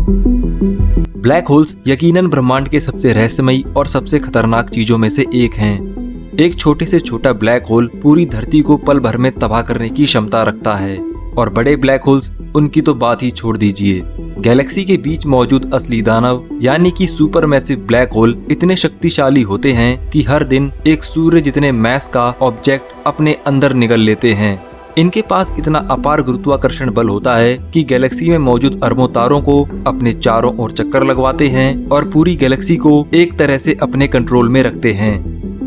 Black holes यकीनन ब्रह्मांड के सबसे रहस्यमयी और सबसे खतरनाक चीजों में से एक हैं। एक छोटे से छोटा ब्लैक होल पूरी धरती को पल भर में तबाह करने की क्षमता रखता है, और बड़े ब्लैक होल्स उनकी तो बात ही छोड़ दीजिए। गैलेक्सी के बीच मौजूद असली दानव यानी कि सुपरमैसिव ब्लैक होल इतने शक्तिशाली होते हैं कि हर दिन एक सूर्य जितने मैस का ऑब्जेक्ट अपने अंदर निगल लेते हैं। इनके पास इतना अपार गुरुत्वाकर्षण बल होता है कि गैलेक्सी में मौजूद अरबों तारों को अपने चारों ओर चक्कर लगवाते हैं और पूरी गैलेक्सी को एक तरह से अपने कंट्रोल में रखते हैं।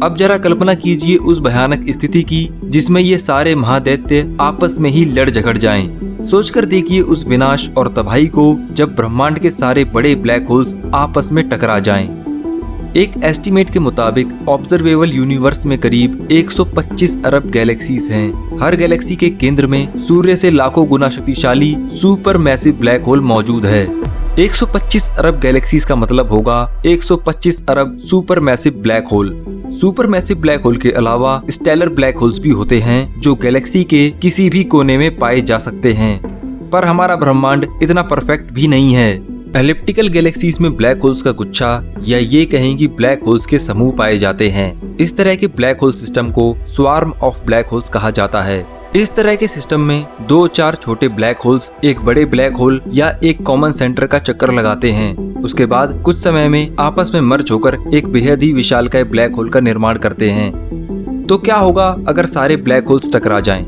अब जरा कल्पना कीजिए उस भयानक स्थिति की जिसमें ये सारे महादैत्य आपस में ही लड़ झगड़ जाएं। सोचकर देखिए उस विनाश और तबाही को जब ब्रह्मांड के सारे बड़े ब्लैक होल्स आपस में टकरा जाएं। एक एस्टीमेट के मुताबिक ऑब्जर्वेबल यूनिवर्स में करीब 125 अरब गैलेक्सीज हैं। हर गैलेक्सी के केंद्र में सूर्य से लाखों गुना शक्तिशाली सुपर मैसिव ब्लैक होल मौजूद है। 125 अरब गैलेक्सीज का मतलब होगा 125 अरब super massive black hole. Super massive black hole के अलावा स्टेलर ब्लैक होल्स भी होते हैं जो गैलेक्सी के किसी भी कोने में पाए जा सकते हैं। पर हमारा ब्रह्मांड इतना परफेक्ट भी नहीं है। एलिप्टिकल गैलेक्सीज में ब्लैक होल्स का गुच्छा या ये कहें कि ब्लैक होल्स के समूह पाए जाते हैं। इस तरह के ब्लैक होल सिस्टम को स्वार्म ऑफ ब्लैक होल्स कहा जाता है। इस तरह के सिस्टम में 2-4 छोटे ब्लैक होल्स एक बड़े ब्लैक होल या एक कॉमन सेंटर का चक्कर लगाते हैं। उसके बाद कुछ समय में आपस में मर्ज होकर एक बेहद ही विशालकाय ब्लैक होल का निर्माण करते हैं। तो क्या होगा अगर सारे ब्लैक होल्स टकरा जाएं?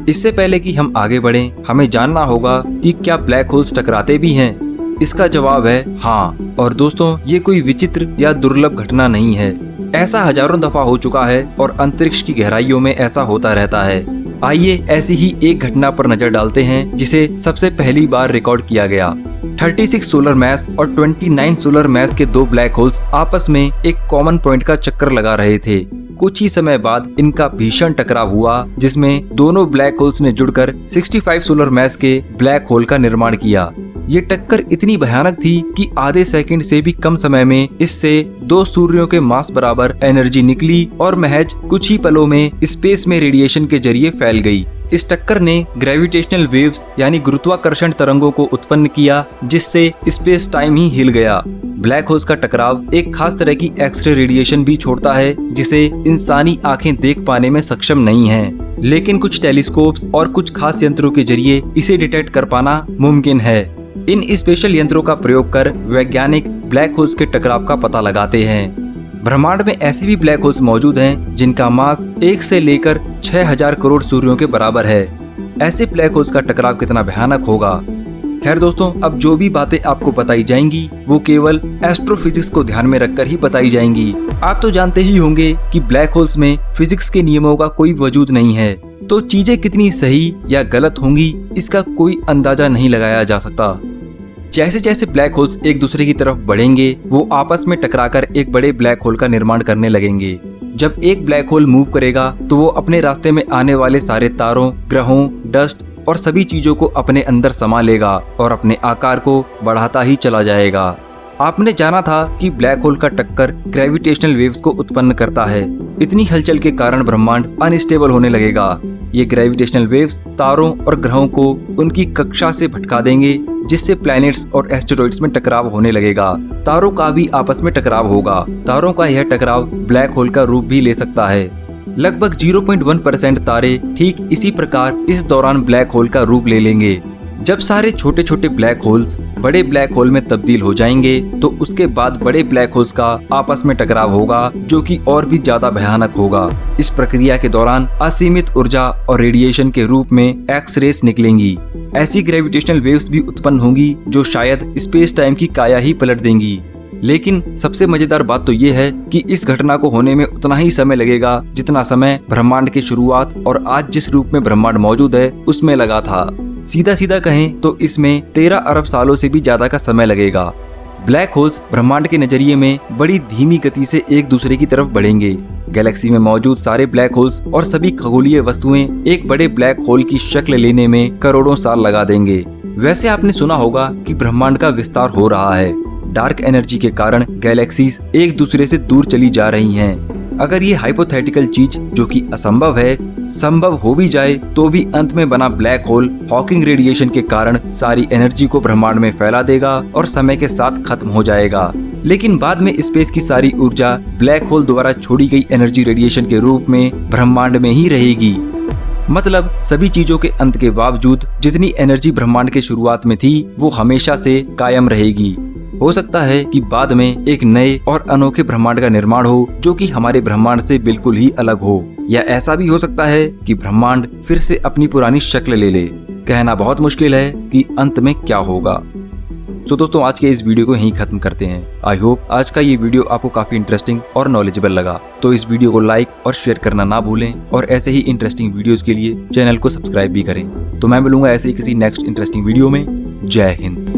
इससे पहले कि हम आगे बढ़ें, हमें जानना होगा कि क्या ब्लैक होल्स टकराते भी हैं। इसका जवाब है हाँ। और दोस्तों, ये कोई विचित्र या दुर्लभ घटना नहीं है। ऐसा हजारों दफा हो चुका है और अंतरिक्ष की गहराइयों में ऐसा होता रहता है। आइए ऐसी ही एक घटना पर नजर डालते हैं जिसे सबसे पहली बार रिकॉर्ड किया गया। 36 सोलर मैस और 29 सोलर मैस के 2 ब्लैक होल्स आपस में एक कॉमन पॉइंट का चक्कर लगा रहे थे। कुछ ही समय बाद इनका भीषण टकराव हुआ जिसमें दोनों ब्लैक होल्स ने जुड़कर 65 सोलर मैस के ब्लैक होल का निर्माण किया। ये टक्कर इतनी भयानक थी कि आधे सेकंड से भी कम समय में इससे 2 सूर्यों के मास बराबर एनर्जी निकली और महज कुछ ही पलों में स्पेस में रेडिएशन के जरिए फैल गई। इस टक्कर ने ग्रेविटेशनल वेव्स यानी गुरुत्वाकर्षण तरंगों को उत्पन्न किया जिससे स्पेस टाइम ही हिल गया। ब्लैक होल्स का टकराव एक खास तरह की एक्सरे रेडिएशन भी छोड़ता है जिसे इंसानी आंखें देख पाने में सक्षम नहीं हैं। लेकिन कुछ टेलीस्कोप्स और कुछ खास यंत्रों के जरिए इसे डिटेक्ट कर पाना मुमकिन है। इन स्पेशल यंत्रों का प्रयोग कर वैज्ञानिक ब्लैक होल्स के टकराव का पता लगाते हैं। ब्रह्मांड में ऐसे भी ब्लैक होल्स मौजूद हैं जिनका मास 1 से लेकर 6000 करोड़ सूर्यों के बराबर है। ऐसे ब्लैक होल्स का टकराव कितना भयानक होगा। खैर दोस्तों, अब जो भी बातें आपको बताई जाएंगी वो केवल एस्ट्रोफिजिक्स को ध्यान में रखकर ही बताई जाएंगी। आप तो जानते ही होंगे कि ब्लैक होल्स में फिजिक्स के नियमों का कोई वजूद नहीं है, तो चीजें कितनी सही या गलत होंगी इसका कोई अंदाजा नहीं लगाया जा सकता। जैसे जैसे ब्लैक होल्स एक दूसरे की तरफ बढ़ेंगे वो आपस में टकराकर एक बड़े ब्लैक होल का निर्माण करने लगेंगे। जब एक ब्लैक होल मूव करेगा तो वो अपने रास्ते में आने वाले सारे तारों, ग्रहों, डस्ट और सभी चीजों को अपने अंदर समा लेगा और अपने आकार को बढ़ाता ही चला जाएगा। आपने जाना था कि ब्लैक होल का टक्कर ग्रेविटेशनल वेव्स को उत्पन्न करता है। इतनी हलचल के कारण ब्रह्मांड अनस्टेबल होने लगेगा। ये ग्रेविटेशनल वेव्स तारों और ग्रहों को उनकी कक्षा से भटका देंगे जिससे प्लैनेट्स और एस्टेरॉइड्स में टकराव होने लगेगा। तारों का भी आपस में टकराव होगा। तारों का यह टकराव ब्लैक होल का रूप भी ले सकता है। लगभग 0.1% तारे ठीक इसी प्रकार इस दौरान ब्लैक होल का रूप ले लेंगे। जब सारे छोटे छोटे ब्लैक होल्स बड़े ब्लैक होल में तब्दील हो जाएंगे तो उसके बाद बड़े ब्लैक होल्स का आपस में टकराव होगा जो कि और भी ज्यादा भयानक होगा। इस प्रक्रिया के दौरान असीमित ऊर्जा और रेडिएशन के रूप में एक्स रेस निकलेंगी। ऐसी ग्रेविटेशनल वेव्स भी उत्पन्न होंगी जो शायद स्पेस टाइम की काया ही पलट देंगी। लेकिन सबसे मजेदार बात तो ये है कि इस घटना को होने में उतना ही समय लगेगा जितना समय ब्रह्मांड की शुरुआत और आज जिस रूप में ब्रह्मांड मौजूद है उसमें लगा था। सीधा सीधा कहें तो इसमें 13 अरब सालों से भी ज्यादा का समय लगेगा। ब्लैक होल्स ब्रह्मांड के नजरिए में बड़ी धीमी गति से एक दूसरे की तरफ बढ़ेंगे। गैलेक्सी में मौजूद सारे ब्लैक होल्स और सभी खगोलीय वस्तुएं एक बड़े ब्लैक होल की शक्ल लेने में करोड़ों साल लगा देंगे। वैसे आपने सुना होगा कि ब्रह्मांड का विस्तार हो रहा है। डार्क एनर्जी के कारण गैलेक्सीज एक दूसरे से दूर चली जा रही हैं। अगर ये हाइपोथेटिकल चीज जो कि असंभव है संभव हो भी जाए तो भी अंत में बना ब्लैक होल हॉकिंग रेडिएशन के कारण सारी एनर्जी को ब्रह्मांड में फैला देगा और समय के साथ खत्म हो जाएगा। लेकिन बाद में स्पेस की सारी ऊर्जा ब्लैक होल द्वारा छोड़ी गई एनर्जी रेडिएशन के रूप में ब्रह्मांड में ही रहेगी। मतलब सभी चीजों के अंत के बावजूद जितनी एनर्जी ब्रह्मांड के शुरुआत में थी वो हमेशा से कायम रहेगी। हो सकता है कि बाद में एक नए और अनोखे ब्रह्मांड का निर्माण हो जो कि हमारे ब्रह्मांड से बिल्कुल ही अलग हो, या ऐसा भी हो सकता है कि ब्रह्मांड फिर से अपनी पुरानी शक्ल ले ले। कहना बहुत मुश्किल है कि अंत में क्या होगा। तो दोस्तों आज के इस वीडियो को यहीं खत्म करते हैं। आई होप आज का ये वीडियो आपको काफी इंटरेस्टिंग और नॉलेजेबल लगा। तो इस वीडियो को लाइक और शेयर करना ना भूलें और ऐसे ही इंटरेस्टिंग वीडियोस के लिए चैनल को सब्सक्राइब भी करें। तो मैं मिलूंगा ऐसे ही किसी नेक्स्ट इंटरेस्टिंग वीडियो में। जय हिंद।